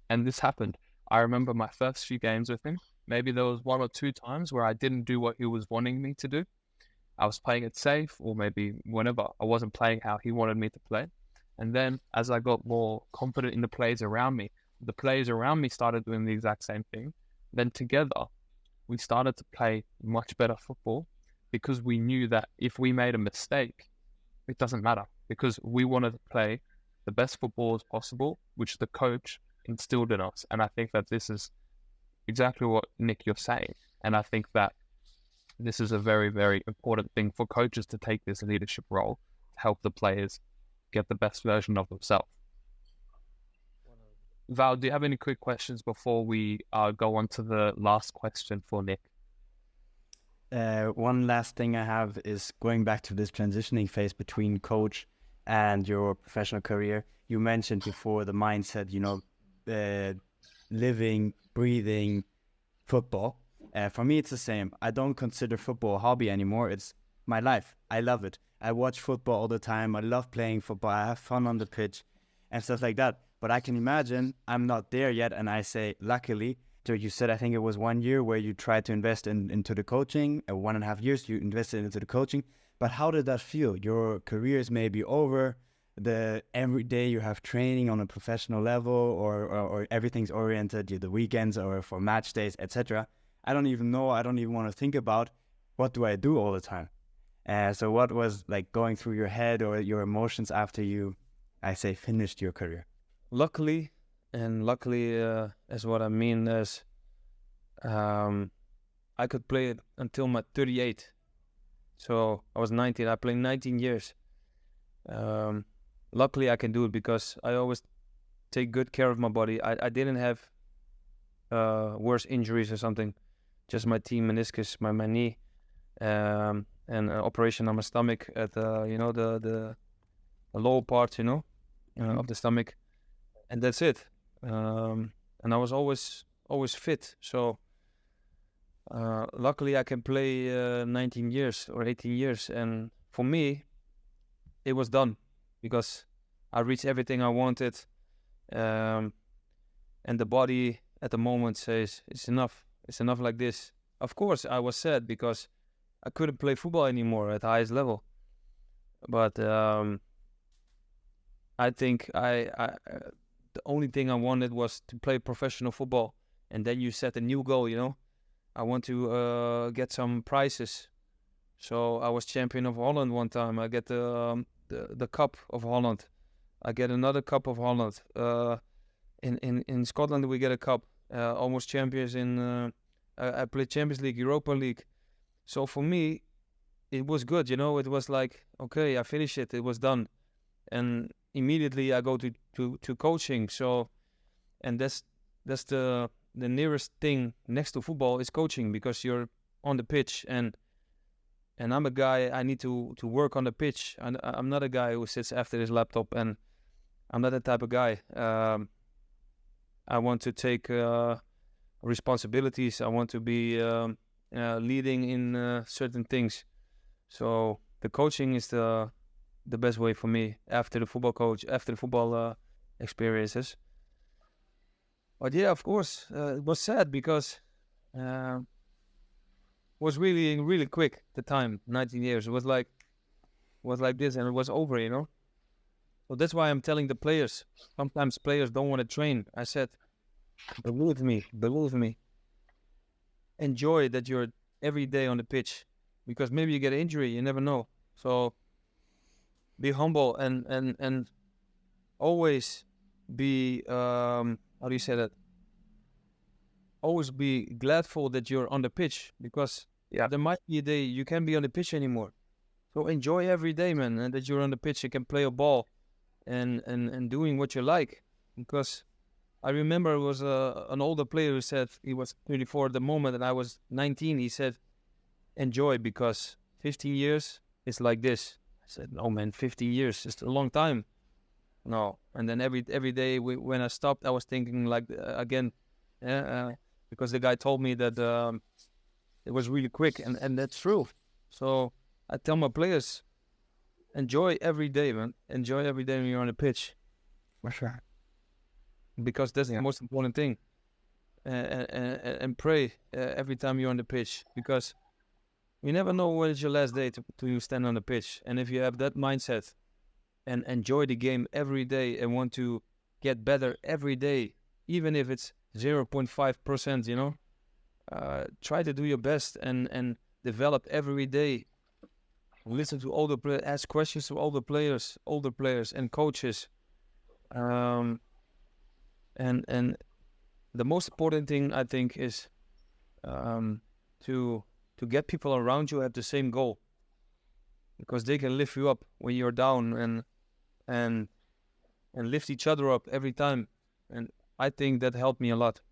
And this happened. I remember my first few games with him. Maybe there was 1 or 2 times where I didn't do what he was wanting me to do. I was playing it safe, or maybe whenever I wasn't playing how he wanted me to play. And then as I got more confident in the players around me, the players around me started doing the exact same thing. Then together, we started to play much better football, because we knew that if we made a mistake, it doesn't matter, because we wanted to play the best football as possible, which the coach instilled in us. And I think that this is exactly what, Nick, you're saying. And I think that this is a very, very important thing for coaches to take this leadership role to help the players get the best version of themselves. Val, do you have any quick questions before we go on to the last question for Nick? One last thing I have is going back to this transitioning phase between coach and your professional career. You mentioned before the mindset, living, breathing football. For me, it's the same. I don't consider football a hobby anymore. It's my life. I love it. I watch football all the time. I love playing football. I have fun on the pitch and stuff like that. But I can imagine I'm not there yet. And I say, luckily, so you said, I think it was 1 year where you tried to invest into the coaching, 1.5 years you invested into the coaching. But how did that feel? Your career is maybe over. Every day you have training on a professional level, or everything's oriented, the weekends or for match days, etc. I don't even know. I don't even want to think about what do I do all the time. So what was like going through your head or your emotions after you, I say, finished your career? Luckily, as what I mean is, I could play it until my 38. So I was 19. I played 19 years. Luckily, I can do it because I always take good care of my body. I didn't have worse injuries or something. Just my team meniscus, my knee, and an operation on my stomach at the lower part, of the stomach, and that's it. And I was always fit. So luckily, I can play 19 years or 18 years, and for me, it was done because I reached everything I wanted, and the body at the moment says it's enough. It's enough like this. Of course, I was sad because I couldn't play football anymore at the highest level. But I think the only thing I wanted was to play professional football. And then you set a new goal, I want to get some prizes. So I was champion of Holland one time. I get the Cup of Holland. I get another Cup of Holland. In Scotland we get a cup. Almost champions in. I played Champions League, Europa League. So for me, it was good. It was like, okay, I finished it. It was done, and immediately I go to coaching. So, and that's the nearest thing next to football is coaching, because you're on the pitch, and I'm a guy. I need to work on the pitch. I'm not a guy who sits after his laptop, and I'm not that type of guy. I want to take responsibilities. I want to be leading in certain things. So the coaching is the best way for me after the football experiences. But yeah, of course, it was sad because it was really, really quick. The time, 19 years, it was like this, and it was over. So that's why I'm telling the players. Sometimes players don't want to train. I said, believe me. Enjoy that you're every day on the pitch, because maybe you get an injury. You never know. So be humble and always be how do you say that? Always be gladful that you're on the pitch, because there might be a day you can't be on the pitch anymore. So enjoy every day, man, and that you're on the pitch, you can play a ball and doing what you like. Because I remember it was an older player who said, he was 34 at the moment and I was 19. He said, enjoy, because 15 years is like this. I said, no, man, 15 years is a long time. No. And then every day when I stopped, I was thinking like, again, because the guy told me that it was really quick, and that's true. So I tell my players, enjoy every day, man. Enjoy every day when you're on the pitch. For sure. Because that's the most important thing. And pray every time you're on the pitch, because you never know when it's your last day to stand on the pitch. And if you have that mindset and enjoy the game every day and want to get better every day, even if it's 0.5%, you know, try to do your best and develop every day. Listen to older players, ask questions to older players and coaches. And the most important thing, I think, is to get people around you have the same goal, because they can lift you up when you're down and lift each other up every time. And I think that helped me a lot.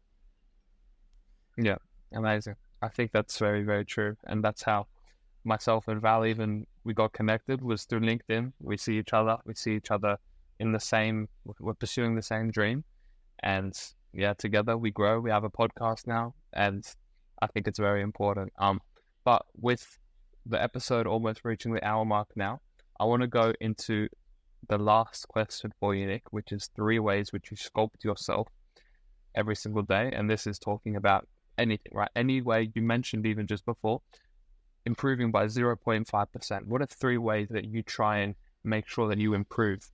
Yeah, amazing. I think that's very, very true. And that's how myself and Val, even we got connected, was through LinkedIn. We see each other in the same, we're pursuing the same dream. And together we grow. We have a podcast now, and I think it's very important. But with the episode almost reaching the hour mark now, I want to go into the last question for you, Nick, which is 3 ways which you sculpt yourself every single day. And this is talking about anything, right? Any way you mentioned even just before, improving by 0.5%. What are 3 ways that you try and make sure that you improve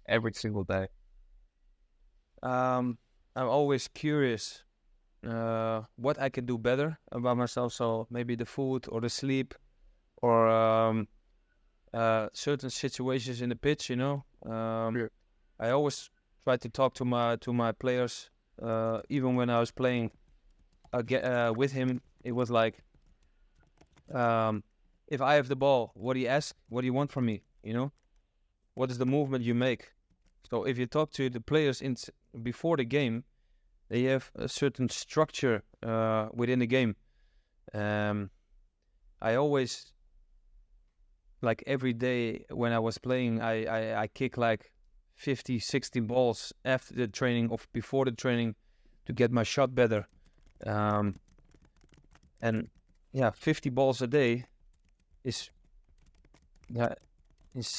every single day? I'm always curious what I can do better about myself. So maybe the food or the sleep or certain situations in the pitch, you know. I always try to talk to my players. Even when I was playing with him, it was like, if I have the ball, what do you ask? What do you want from me? You know, what is the movement you make? So if you talk to the players before the game, they have a certain structure within the game. I always, like every day when I was playing, I kick like 50, 60 balls after the training or before the training to get my shot better. And 50 balls a day is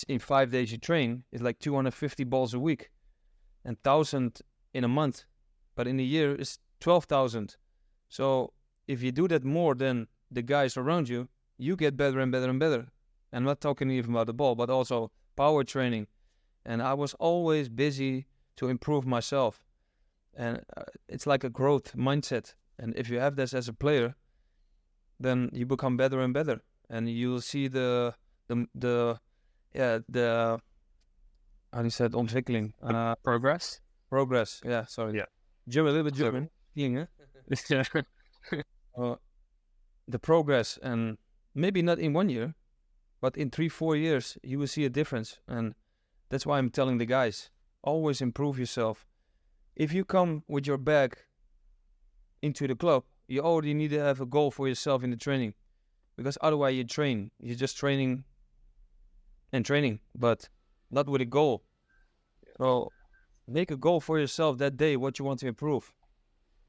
in 5 days you train, is like 250 balls a week, and 1,000 in a month. But in a year is 12,000. So if you do that more than the guys around you, you get better and better and better. I'm not talking even about the ball, but also power training. And I was always busy to improve myself. And it's like a growth mindset. And if you have this as a player, then you become better and better. And you'll see the how do you say it, ontwikkeling? Progress? Progress, yeah, sorry. Yeah. German, a little bit German. The progress, and maybe not in 1 year, but in 3-4 years, you will see a difference. And that's why I'm telling the guys, always improve yourself. If you come with your bag into the club, you already need to have a goal for yourself in the training. Because otherwise you're just training, but not with a goal. So make a goal for yourself that day, what you want to improve.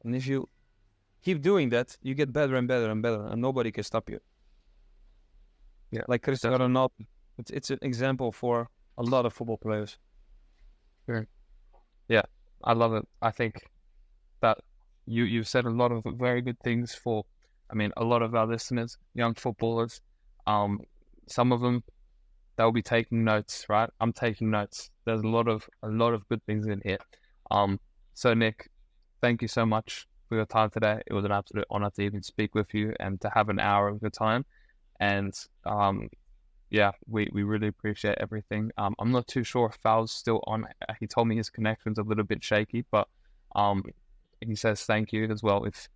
And if you keep doing that, you get better and better and better, and nobody can stop you. Yeah, like Cristiano Ronaldo. It's an example for a lot of football players. Sure. Yeah, I love it. I think that you've said a lot of very good things for, a lot of our listeners, young footballers. Some of them, they'll be taking notes, right? I'm taking notes. There's a lot of good things in here. So Nick, thank you so much for your time today. It was an absolute honor to even speak with you and to have an hour of your time. And we really appreciate everything. I'm not too sure if Val's still on. He told me his connection's a little bit shaky, but He says thank you as well. If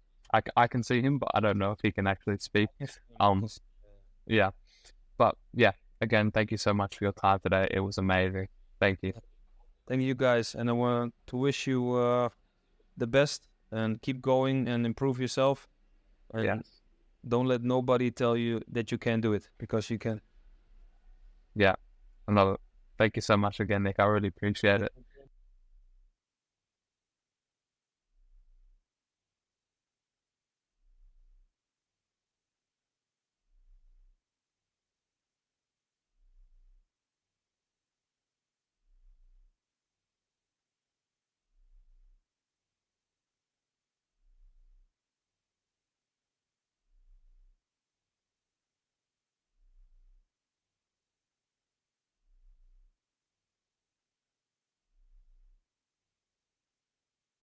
I can see him, but I don't know if he can actually speak. Yeah, but yeah, again, thank you so much for your time today. It was amazing. Thank you. Thank you guys, and I want to wish you the best, and keep going and improve yourself. And Yeah. don't let nobody tell you that you can't do it, because you can. Yeah, another. Thank you so much again, Nick. I really appreciate it.